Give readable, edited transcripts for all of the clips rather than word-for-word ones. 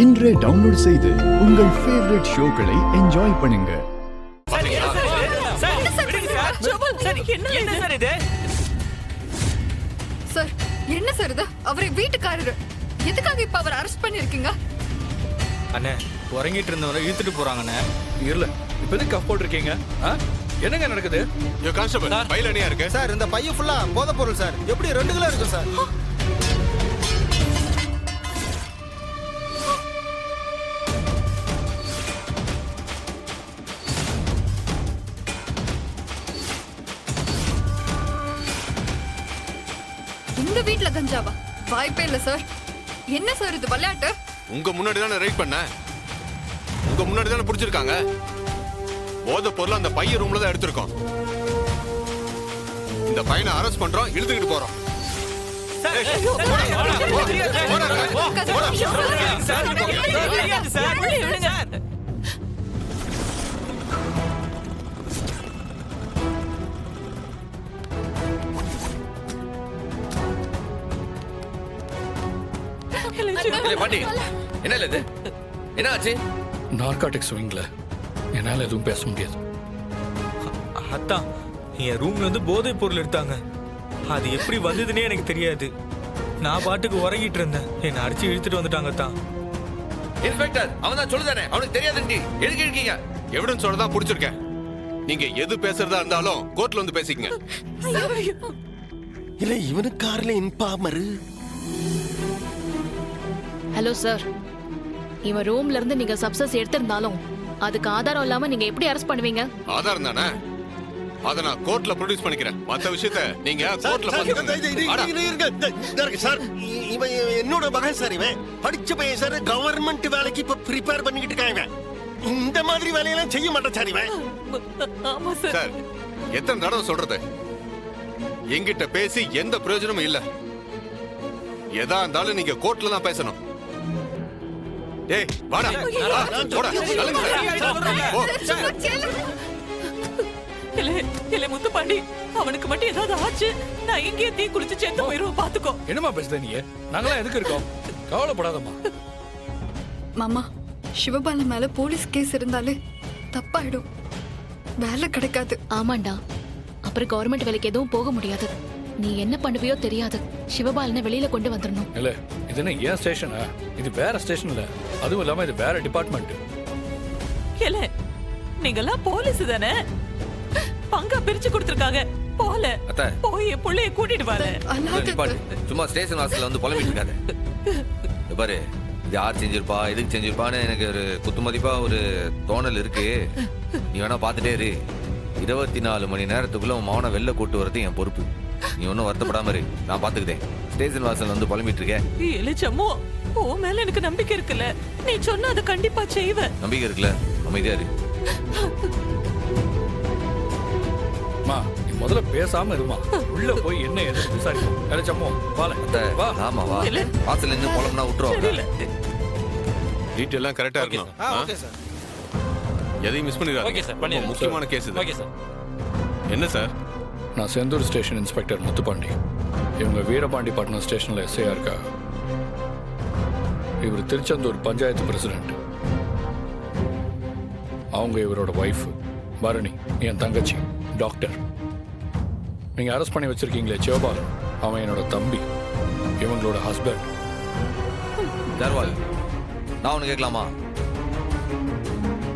இன்றே டவுன்லோட் செய்து உங்கள் ஃபேவரட் ஷோக்களை என்ஜாய் பண்ணுங்க. சார் என்ன சார் இது? அவரை வீட்டுக்காரரு எதுக்காக இப்ப அவர் அரெஸ்ட் பண்ணிருக்கீங்க? அண்ணே உறங்கிட்டு இருந்தவரை இழுத்துட்டு போறாங்கண்ணே. இல்ல இப்ப எதுக்கு கப் போட்டுருக்கீங்க? என்னங்க நடக்குது? யோ கான்ஸ்டபிள் பையில அணியா இருக்கு சார். இந்த பைய ஃபுல்லா போதைப் பொருள் சார். எப்படி 2 கிலோ இருக்கு சார்? இந்த வீட்ல கஞ்சாவா? வாய்ப்பே இல்ல சார். என்ன சார் இது விளையாட்டு? உங்க முன்னாடி தானே ரைட் பண்ண, உங்க முன்னாடி தானே புடிச்சிருக்காங்க. போதை பொருள் அந்த பைய ரூம்ல தான் எடுத்திருக்கோம். இந்த பையனை அரெஸ்ட் பண்றோம், இழுத்துக்கிட்டு போறோம். பாட்டி என்ன இது? என்ன ஆச்சு? நார்காட்டிக்ஸ் விங்ல என்னால எதுவும் பேச முடியாது. அதான் என் ரூம்ல வந்து போதை பொருள் எடுத்தாங்க. அது எப்படி வந்ததுன்னே எனக்கு தெரியாது. நான் பாட்டுக்கு உறங்கிட்டு இருந்தேன். என்னை அடிச்சு இழுத்துட்டு வந்துட்டாங்க தான். இன்ஸ்பெக்டர் அவன் தான் சொல்லுதானே, அவனுக்கு தெரியாதுண்டி. எதுக்கு இருக்கீங்க? எவிடன்ஸ் சொல்ல தான் புடிச்சிருக்கேன். நீங்க எது பேசுறதா இருந்தாலும் கோர்ட்ல வந்து பேசிக்கங்க. இல்ல இவனுக்கு கார்ல இன்பாமரு. ஹலோ சார், இவன் ரூம்ல இருந்து நீங்க சப்ஸ்டன்ஸ் எடுத்திருந்தாலும் அதுக்கு ஆதாரம் இல்லாம நீங்க எப்படி அரெஸ்ட் பண்ணுவீங்க? ஆதாரம் தானே, அத நான் கோர்ட்ல ப்ரொடியூஸ் பண்ணிக்கிறேன். மத்த விஷயத்தை நீங்க கோர்ட்ல பாத்துக்கங்க. சார் இவன் என்னோட மகன் சார். இவன் படிச்ச பையன் சார். கவர்மெண்ட் வேலைக்கு இப்ப ப்ரிப்பேர் பண்ணிக்கிட்டு இருக்காங்க. இந்த மாதிரி வேலையெல்லாம் செய்ய மாட்டேன் சார் இவன். சார் எத்தனை தடவை சொல்றது, என்கிட்ட பேசி எந்த பிரயோஜனமும் இல்ல. எதா இருந்தாலும் நீங்க கோர்ட்ல தான் பேசணும். டேய் வாடா, போடா, முத்து பாண்டி, அவனுக்கு மட்டும் ஏதாவது ஆச்சு, நான் இங்கே தீ குளிச்சு செத்து போயிருவோம். பாத்துக்கோ. என்னமா பேசுத நீ? நாங்களாம் எதுக்கு இருக்கோம்? கவலைப்படாதம்மா. மாமா, சிவபாலன் மேல போலீஸ் கேஸ் இருந்தாலே தப்பாயிடும், வேலை கிடைக்காது. ஆமாண்டா, அப்புறம் கவர்மெண்ட் வேலைக்கு எதுவும் போக முடியாது. நீ என்ன பண்ணுவியோ தெரியாது. சிவபாலனை வெளியில கொண்டு வந்துடணும். இல்ல இது என்ன ஏன் ஸ்டேஷனா? இது வேற ஸ்டேஷன் இல்ல. அதுவும் இல்லாம இது வேற டிபார்ட்மெண்ட். இல்ல நீங்கெல்லாம் போலீஸ் தானே, பங்கா பிரிச்சு கொடுத்திருக்காங்க. போல போய் புள்ளைய கூட்டிட்டு வாங்க. சும்மா ஸ்டேஷன் வாசல்ல வந்து புலம்பிட்டு இருக்காத. பாரு, இது யார் செஞ்சிருப்பா, எதுக்கு செஞ்சிருப்பான்னு எனக்கு ஒரு குத்துமதிப்பா ஒரு தோணல் இருக்கு. நீ வேணா பாத்துட்டே இரு. 24 மணி நேரத்துக்குள்ள உன் மௌன வெளில கூட்டு வரது என் பொறுப்பு. நீ ஒன்னும் வருத்தப்படாம இரு, நான் பாத்துக்கிட்டேன். ஸ்டேஷன் வாசல் வந்து புலம்பிட்டு இருக்கேன். இளிச்சம்மோ, உன் மேல எனக்கு நம்பிக்கை இருக்குல்ல. நீ சொன்னா அதை கண்டிப்பா செய்வ. நம்பிக்கை இருக்குல்ல, அமைதியா இரு. மா, நீ முதல்ல பேசாம இருமா. உள்ள போய் என்ன ஏது விசாரிப்போம். இளைச்சம்மோ வால. வா. ஆமா வா. வாசல் நின்னு புலம்புனா விட்டுருவாங்க. டீடைல் எல்லாம் கரெக்டா இருக்கணும். Okay sir. எதையும் மிஸ் பண்ணிடாத. ஓகே சார், பண்ணிடுறேன். முக்கியமான கேஸ் இது. Okay sir. என்ன சார்? நான் செந்தூர் ஸ்டேஷன் இன்ஸ்பெக்டர் முத்துப்பாண்டி. இவங்க வீரபாண்டி பட்டணம் ஸ்டேஷன்ல எஸ்ஐயா இருக்கா. இவர் திருச்செந்தூர் பஞ்சாயத்து பிரசிடென்ட். அவங்க இவரோட ஒய்ஃப் பரணி, என் தங்கச்சி டாக்டர். நீங்க அரெஸ்ட் பண்ணி வச்சிருக்கீங்களே சிவபாலன், அவன் என்னோட தம்பி, இவங்களோட ஹஸ்பண்ட். தர்வால், நான் ஒண்ணு கேட்கலாமா?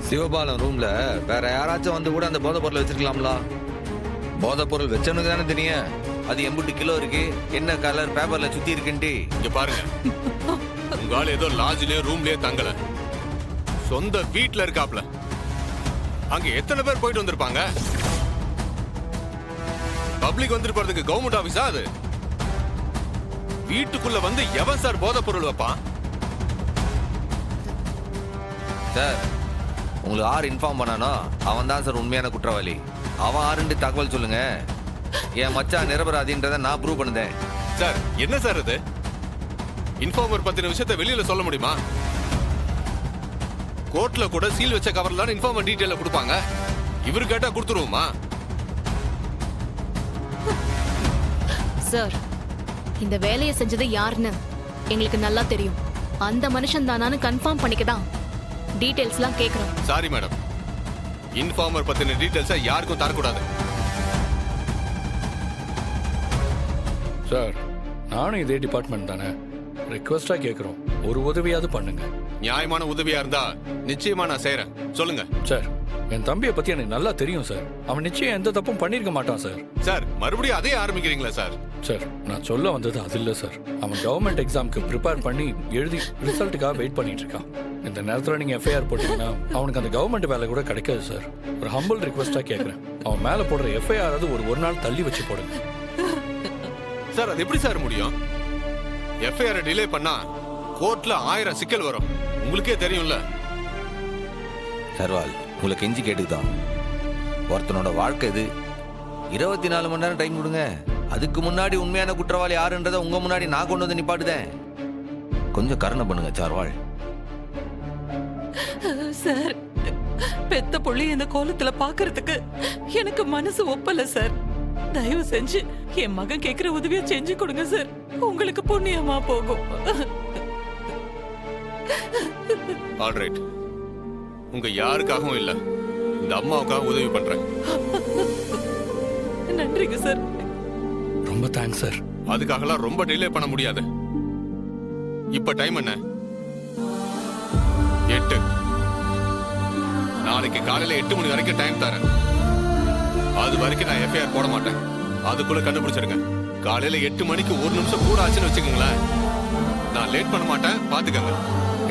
சிவபாலன் ரூம்ல வேற யாராச்சும் வந்து கூட அந்த போதை பொருள் வச்சிருக்கலாம்ல? போதை பொருள் வச்சவனுக்கு தானே தெரியும் அது எம்புட்டு கிலோ இருக்கு, என்ன கலர் பேப்பர்ல சுத்தி இருக்குன்ட்டு. இங்க பாருங்க, உங்க ஆள் ஏதோ லாட்ஜ்லயே ரூம்லயே தங்கல, சொந்த வீட்ல இருக்காப்ல. அங்க எத்தனை பேர் போயிட்டு வந்திருப்பாங்க? பப்ளிக் வந்திருப்பதுக்கு கவர்மெண்ட் ஆபீஸா அது? வீட்டுக்குள்ள வந்து எவன் சார் போதை பொருள் வைப்பான்? சார், உங்களுக்கு யார் இன்ஃபார்ம் பண்ணானோ அவன் தான் சார் உண்மையான குற்றவாளி. அவன் ஆறுண்டு தகவல் சொல்லுங்க. என் மச்சான் நிரபராதின்றதை நான் ப்ரூவ் பண்ணுதேன். சார் என்ன சார் இது? இன்ஃபார்மர் பத்தின விஷயத்தை வெளியில சொல்ல முடியுமா? கோர்ட்ல கூட சீல் வச்ச கவர்ல தான் இன்ஃபார்மர் டீடைல கொடுப்பாங்க. இவரு கேட்டா கொடுத்துருவோமா? சார், இந்த வேலையை செஞ்சது யாருன்னு எங்களுக்கு நல்லா தெரியும். அந்த மனுஷன் தானான்னு கன்ஃபார்ம் பண்ணிக்க தான் டீடைல்ஸ்லாம் கேக்குறோம். சாரி மேடம், இன்ஃபார்மர் பத்தின டீடைல்ஸை யாருக்கும் தரக்கூடாது. சார் நானும் இதே டிபார்ட்மெண்ட் தானே, ரிக்வெஸ்டா கேட்குறோம், ஒரு உதவியாவது பண்ணுங்க. நியாயமான உதவியா இருந்தா நிச்சயமா நான் செய்யறேன். சொல்லுங்க சார், என் தம்பியை பத்தி எனக்கு நல்லா தெரியும் சார். அவன் நிச்சயம் எந்த தப்பும் பண்ணிருக்க மாட்டான் சார். சார், மறுபடியும் அதே ஆரம்பிக்கிறீங்களா சார்? சார், நான் சொல்ல வந்தது அது இல்லை சார். அவன் கவர்மெண்ட் எக்ஸாமுக்கு ப்ரிப்பேர் பண்ணி எழுதி ரிசல்ட்டுக்காக வெயிட் பண்ணிட்டு இருக்கான். இந்த நேரத்தில் நீங்க எஃப்ஐஆர் போட்டீங்கன்னா அவனுக்கு அந்த கவர்மெண்ட் வேலை கூட கிடைக்காது சார். ஒரு ஹம்பிள் ரிக்வெஸ்டா கேட்குறேன், அவன் மேல போடுற எஃப்ஐஆர் ஒரு நாள் தள்ளி வச்சு போடுங்க. சார், அது எப்படி சார் முடியும்? எஃப்ஐஆர் டிலே பண்ணா கோர்ட்ல 1000 சிக்கல் வரும், உங்களுக்கே தெரியும்ல. சர்வால், உங்களை கெஞ்சி கேட்டுதான். ஒருத்தனோட வாழ்க்கை இது. 24 மணி நேரம் டைம் கொடுங்க. அதுக்கு முன்னாடி உண்மையான குற்றவாளி யாருன்றதை உங்க முன்னாடி நான் கொண்டு வந்து நிப்பாட்டுதேன். கொஞ்சம் கருணை பண்ணுங்க சார்வால். சார், பெத்த புள்ளி இந்த கோலத்துல பாக்குறதுக்கு எனக்கு மனசு ஒப்பல சார். தயவு செஞ்சு என் மகன் கேக்குற உதவியை செஞ்சு கொடுங்க சார். உங்களுக்கு புண்ணியமா போகும். ஆல்ரைட், உங்க யாருக்காகவும் இல்ல, இந்த அம்மாவுக்காக உதவி பண்றேன். நன்றிங்க சார். ரொம்ப தேங்க்ஸ் சார். அதுக்காகலாம் ரொம்ப டிலே பண்ண முடியாது. இப்ப டைம் என்ன? 8. நாளைக்கு காலையில 8 மணி வரைக்கும் டைம் தரேன். அது வரைக்கும் நான் எஃப்ஐஆர் போட மாட்டேன். அதுக்குள்ள கண்டுபிடிச்சிருங்க. காலையில 8 மணிக்கு 1 நிமிஷம் கூட ஆச்சுன்னு வச்சுக்கோங்களேன், நான் லேட் பண்ண மாட்டேன், பாத்துக்கங்க.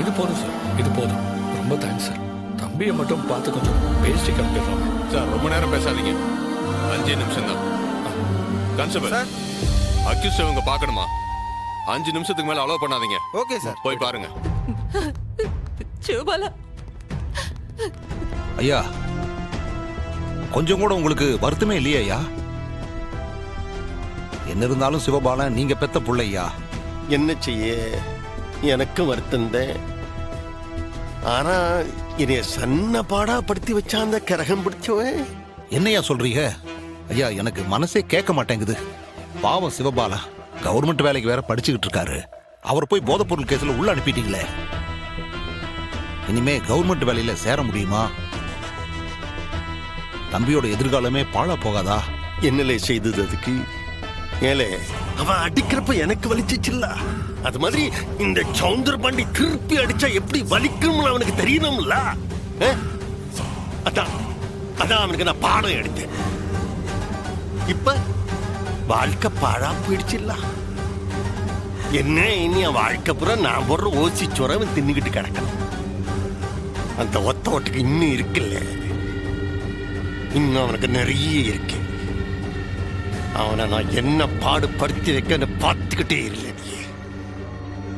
இது போதும் சார், இது போதும். ரொம்ப தேங்க்ஸ் சார். தம்பியை மட்டும் பார்த்து கொஞ்சம் பேசி கிளம்பிடுறோம் சார். ரொம்ப நேரம் பேசாதீங்க, 5 நிமிஷம் தான். கான்ஸ்டபிள், அக்யூஸ்ட் இவங்க பார்க்கணுமா? 5 நிமிஷத்துக்கு மேல அலோவ் பண்ணாதீங்க. ஓகே சார், போய் பாருங்க. சிவபாலா, ஐயா, கொஞ்சம் கூட உங்களுக்கு வருத்தமே இல்லையா ஐயா? என்ன இருந்தாலும் சிவபாலன் நீங்க பெத்த புள்ளையா. என்ன செய்ய, எனக்கும் வருத்தம் தான். ஆனா என்னைய சன்ன பாடா படுத்தி வச்சா அந்த கரகம் பிடிச்சவன். என்னையா சொல்றீங்க ஐயா? எனக்கு மனசே கேட்க மாட்டேங்குது. பாவம் சிவபாலா, கவர்மெண்ட் வேலைக்கு வேற படிச்சுக்கிட்டு இருக்காரு. அவர் போய் போதைப்பொருள் கேஸ்ல உள்ள அனுப்பிட்டீங்களே. இனிமே கவர்மெண்ட் வேலையில சேர முடியுமா? தம்பியோட எதிர்காலமே பாழா போகாதா? என்னலே செய்தது அதுக்கு? ஏலே, அவன் அடிக்கிறப்ப எனக்கு வலிச்சிச்சுல்ல, அது மாதிரி இந்த சவுந்தர் பாண்டி திருப்பி அடிச்சா எப்படி வலிக்கும்னு அவனுக்கு தெரியணும்ல. அதான் அதான் அவனுக்கு நான் பாடம் எடுத்தேன். இப்ப வாழ்க்கை பாழா போயிடுச்சுல்ல. என்ன இனி என் வாழ்க்கை பூரா நான் போடுற ஓசி சுரவன் தின்னுக்கிட்டு கிடக்கணும். அந்த ஒத்த ஓட்டுக்கு இன்னும் இருக்குல்ல, இன்னும் அவனுக்கு நிறைய இருக்கு. அவனை நான் என்ன பாடுபடுத்தி வைக்க பார்த்துக்கிட்டே இல்லை.